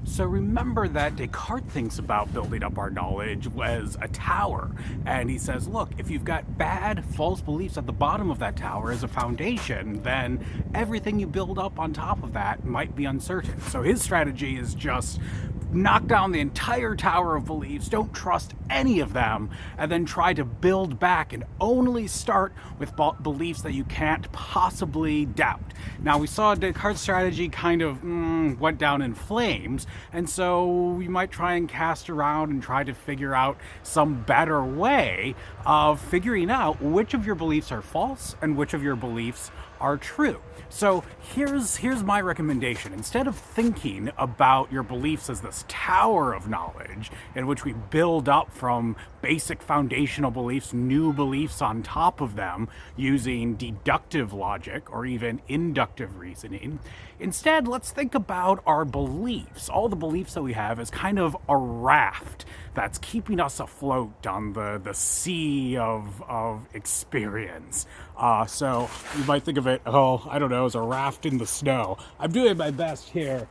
So remember that Descartes thinks about building up our knowledge as a tower. And he says, look, if you've got bad, false beliefs at the bottom of that tower as a foundation, then everything you build up on top of that might be uncertain. So his strategy is just knock down the entire tower of beliefs, don't trust any of them, and then try to build back and only start with beliefs that you can't possibly doubt. Now, we saw Descartes' strategy kind of went down in flames, and so you might try and cast around and try to figure out some better way of figuring out which of your beliefs are false and which of your beliefs are true. So here's my recommendation. Instead of thinking about your beliefs as this tower of knowledge in which we build up from basic foundational beliefs, new beliefs on top of them using deductive logic or even inductive reasoning, instead let's think about our beliefs, all the beliefs that we have, as kind of a raft that's keeping us afloat on the sea of experience. So you might think of it, I don't know, as a raft in the snow. I'm doing my best here.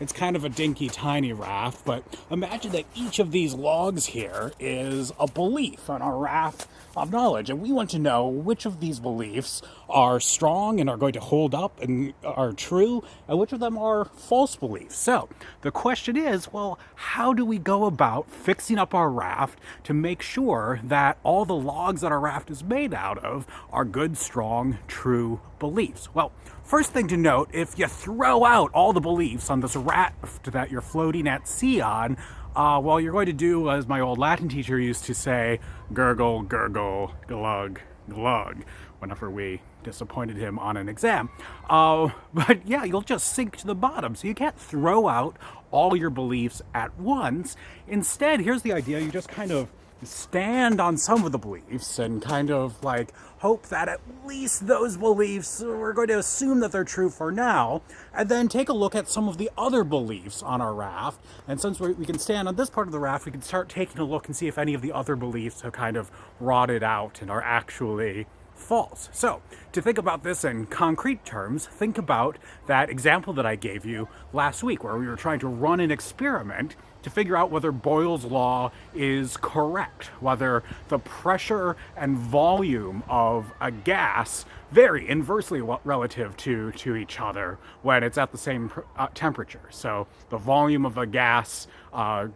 It's kind of a dinky, tiny raft, but imagine that each of these logs here is a belief on a raft of knowledge, and we want to know which of these beliefs are strong and are going to hold up and are true, and which of them are false beliefs. So the question is, well, how do we go about fixing up our raft to make sure that all the logs that our raft is made out of are good, strong, true beliefs? Well, first thing to note, if you throw out all the beliefs on this raft that you're floating at sea on, well, you're going to do, as my old Latin teacher used to say, gurgle, gurgle, glug, glug, whenever we disappointed him on an exam. But yeah, you'll just sink to the bottom. So you can't throw out all your beliefs at once. Instead, here's the idea. You just kind of stand on some of the beliefs and kind of like hope that at least those beliefs, we're going to assume that they're true for now, and then take a look at some of the other beliefs on our raft. And since we can stand on this part of the raft, we can start taking a look and see if any of the other beliefs have kind of rotted out and are actually false. So, to think about this in concrete terms, think about that example that I gave you last week where we were trying to run an experiment to figure out whether Boyle's law is correct, whether the pressure and volume of a gas vary inversely relative to each other when it's at the same temperature. So the volume of a gas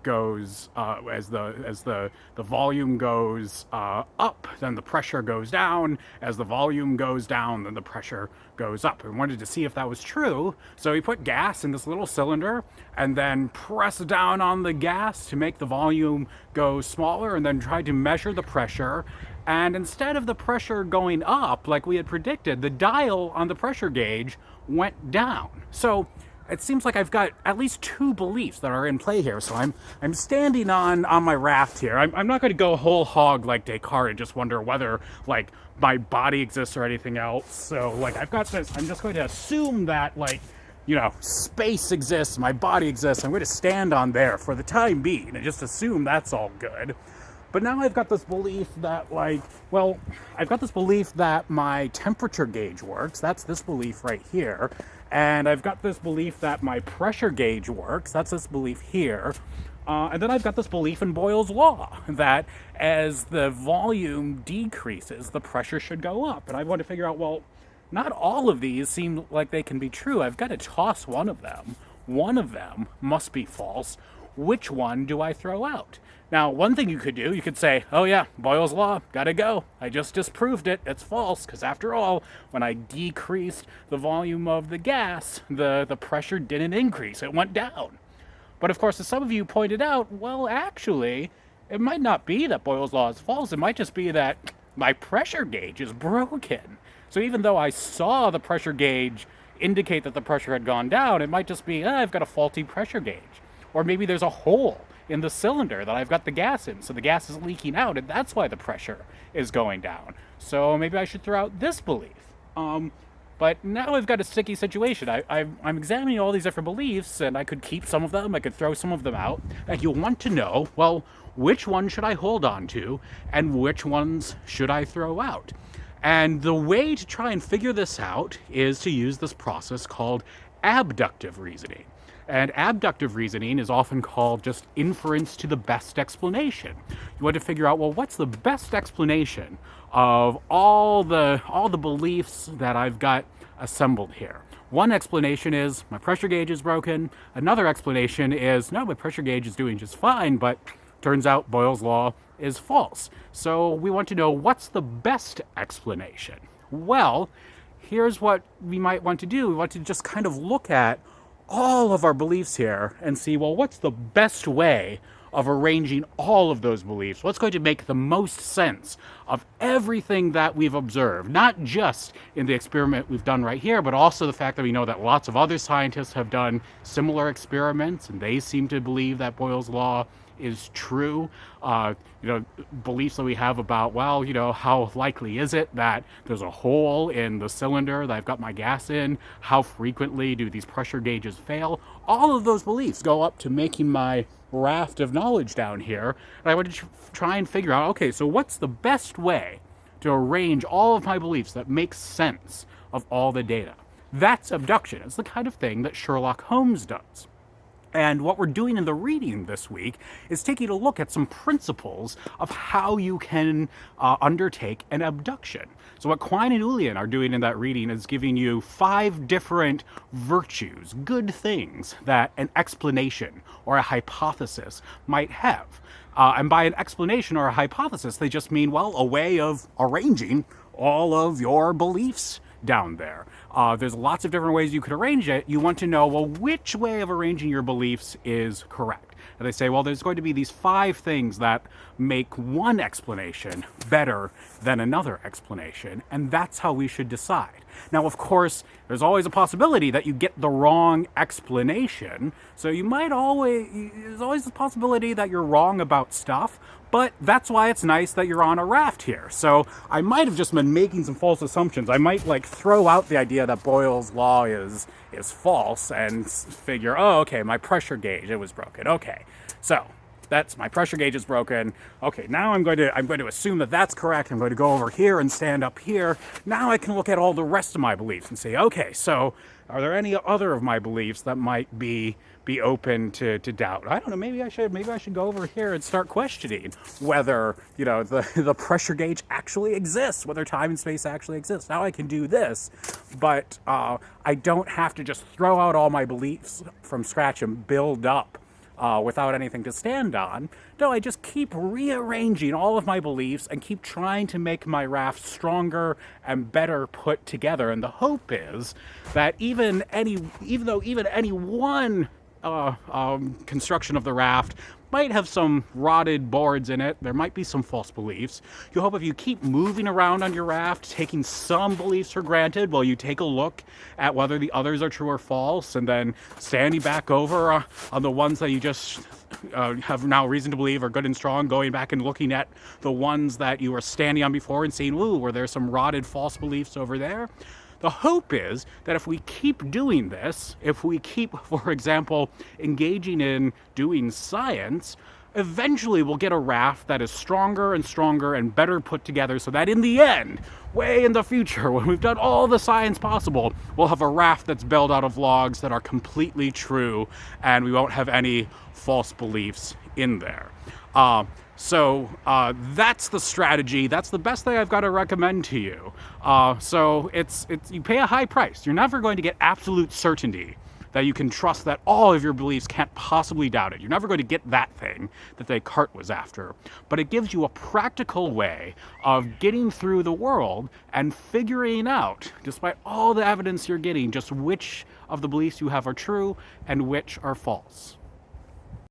goes as the volume goes up, then the pressure goes down. As the volume goes down, then the pressure goes up. We wanted to see if that was true, so we put gas in this little cylinder and then pressed down on the gas to make the volume go smaller, and then tried to measure the pressure. And instead of the pressure going up like we had predicted, the dial on the pressure gauge went down. So it seems like I've got at least two beliefs that are in play here. So I'm standing on my raft here. I'm not going to go whole hog like Descartes and just wonder whether like my body exists or anything else. So like I've got this, I'm just going to assume that like, you know, space exists, my body exists. I'm going to stand on there for the time being and just assume that's all good. But now I've got this belief that like, well, I've got this belief that my temperature gauge works. That's this belief right here. And I've got this belief that my pressure gauge works. That's this belief here. And then I've got this belief in Boyle's law that as the volume decreases, the pressure should go up. And I want to figure out, well, not all of these seem like they can be true. I've got to toss one of them. One of them must be false. Which one do I throw out? Now, one thing you could do, you could say, oh yeah, Boyle's law, gotta go. I just disproved it. It's false, because after all, when I decreased the volume of the gas, the pressure didn't increase. It went down. But of course, as some of you pointed out, well, actually, it might not be that Boyle's law is false. It might just be that my pressure gauge is broken. So even though I saw the pressure gauge indicate that the pressure had gone down, it might just be, I've got a faulty pressure gauge. Or maybe there's a hole in the cylinder that I've got the gas in, so the gas is leaking out, and that's why the pressure is going down. So maybe I should throw out this belief. But now I've got a sticky situation. I'm examining all these different beliefs, and I could keep some of them, I could throw some of them out, and you'll want to know, well, which one should I hold on to, and which ones should I throw out? And the way to try and figure this out is to use this process called abductive reasoning. And abductive reasoning is often called just inference to the best explanation. You want to figure out, well, what's the best explanation of all the beliefs that I've got assembled here? One explanation is my pressure gauge is broken. Another explanation is, no, my pressure gauge is doing just fine, but turns out Boyle's law is false. So we want to know, what's the best explanation? Well, here's what we might want to do. We want to just kind of look at all of our beliefs here and see, well, what's the best way of arranging all of those beliefs? What's going to make the most sense of everything that we've observed, not just in the experiment we've done right here, but also the fact that we know that lots of other scientists have done similar experiments and they seem to believe that Boyle's law is true. Beliefs that we have about, well, how likely is it that there's a hole in the cylinder that I've got my gas in? How frequently do these pressure gauges fail? All of those beliefs go up to making my raft of knowledge down here. And I want to try and figure out, okay, so what's the best way to arrange all of my beliefs that makes sense of all the data? That's abduction. It's the kind of thing that Sherlock Holmes does. And what we're doing in the reading this week is taking a look at some principles of how you can undertake an abduction. So what Quine and Ulian are doing in that reading is giving you 5 different virtues, good things that an explanation or a hypothesis might have. And by an explanation or a hypothesis, they just mean, well, a way of arranging all of your beliefs down there. There's lots of different ways you could arrange it. You want to know, well, which way of arranging your beliefs is correct. And they say, well, there's going to be these 5 things that make one explanation better than another explanation, and that's how we should decide. Now, of course, there's always a possibility that you get the wrong explanation, so there's always the possibility that you're wrong about stuff, but that's why it's nice that you're on a raft here. So I might have just been making some false assumptions. I might throw out the idea that Boyle's law is false and figure, oh, okay, my pressure gauge, it was broken. Okay, so that's my pressure gauge is broken. Okay, now I'm going to assume that that's correct. I'm going to go over here and stand up here. Now I can look at all the rest of my beliefs and say, okay, so are there any other of my beliefs that might be open to doubt? I don't know, maybe I should go over here and start questioning whether, the pressure gauge actually exists, whether time and space actually exist. Now I can do this, but I don't have to just throw out all my beliefs from scratch and build up without anything to stand on. No, I just keep rearranging all of my beliefs and keep trying to make my raft stronger and better put together. And the hope is that even any one construction of the raft might have some rotted boards in it. There might be some false beliefs. You hope if you keep moving around on your raft, taking some beliefs for granted while you take a look at whether the others are true or false, and then standing back over on the ones that you just have now reason to believe are good and strong, going back and looking at the ones that you were standing on before and seeing, ooh, were there some rotted false beliefs over there? The hope is that if we keep doing this, if we keep, for example, engaging in doing science, eventually we'll get a raft that is stronger and stronger and better put together, so that in the end, way in the future, when we've done all the science possible, we'll have a raft that's built out of logs that are completely true, and we won't have any false beliefs in there. So that's the strategy. That's the best thing I've got to recommend to you. So it's you pay a high price. You're never going to get absolute certainty that you can trust that all of your beliefs can't possibly doubt it. You're never going to get that thing that Descartes was after. But it gives you a practical way of getting through the world and figuring out, despite all the evidence you're getting, just which of the beliefs you have are true and which are false.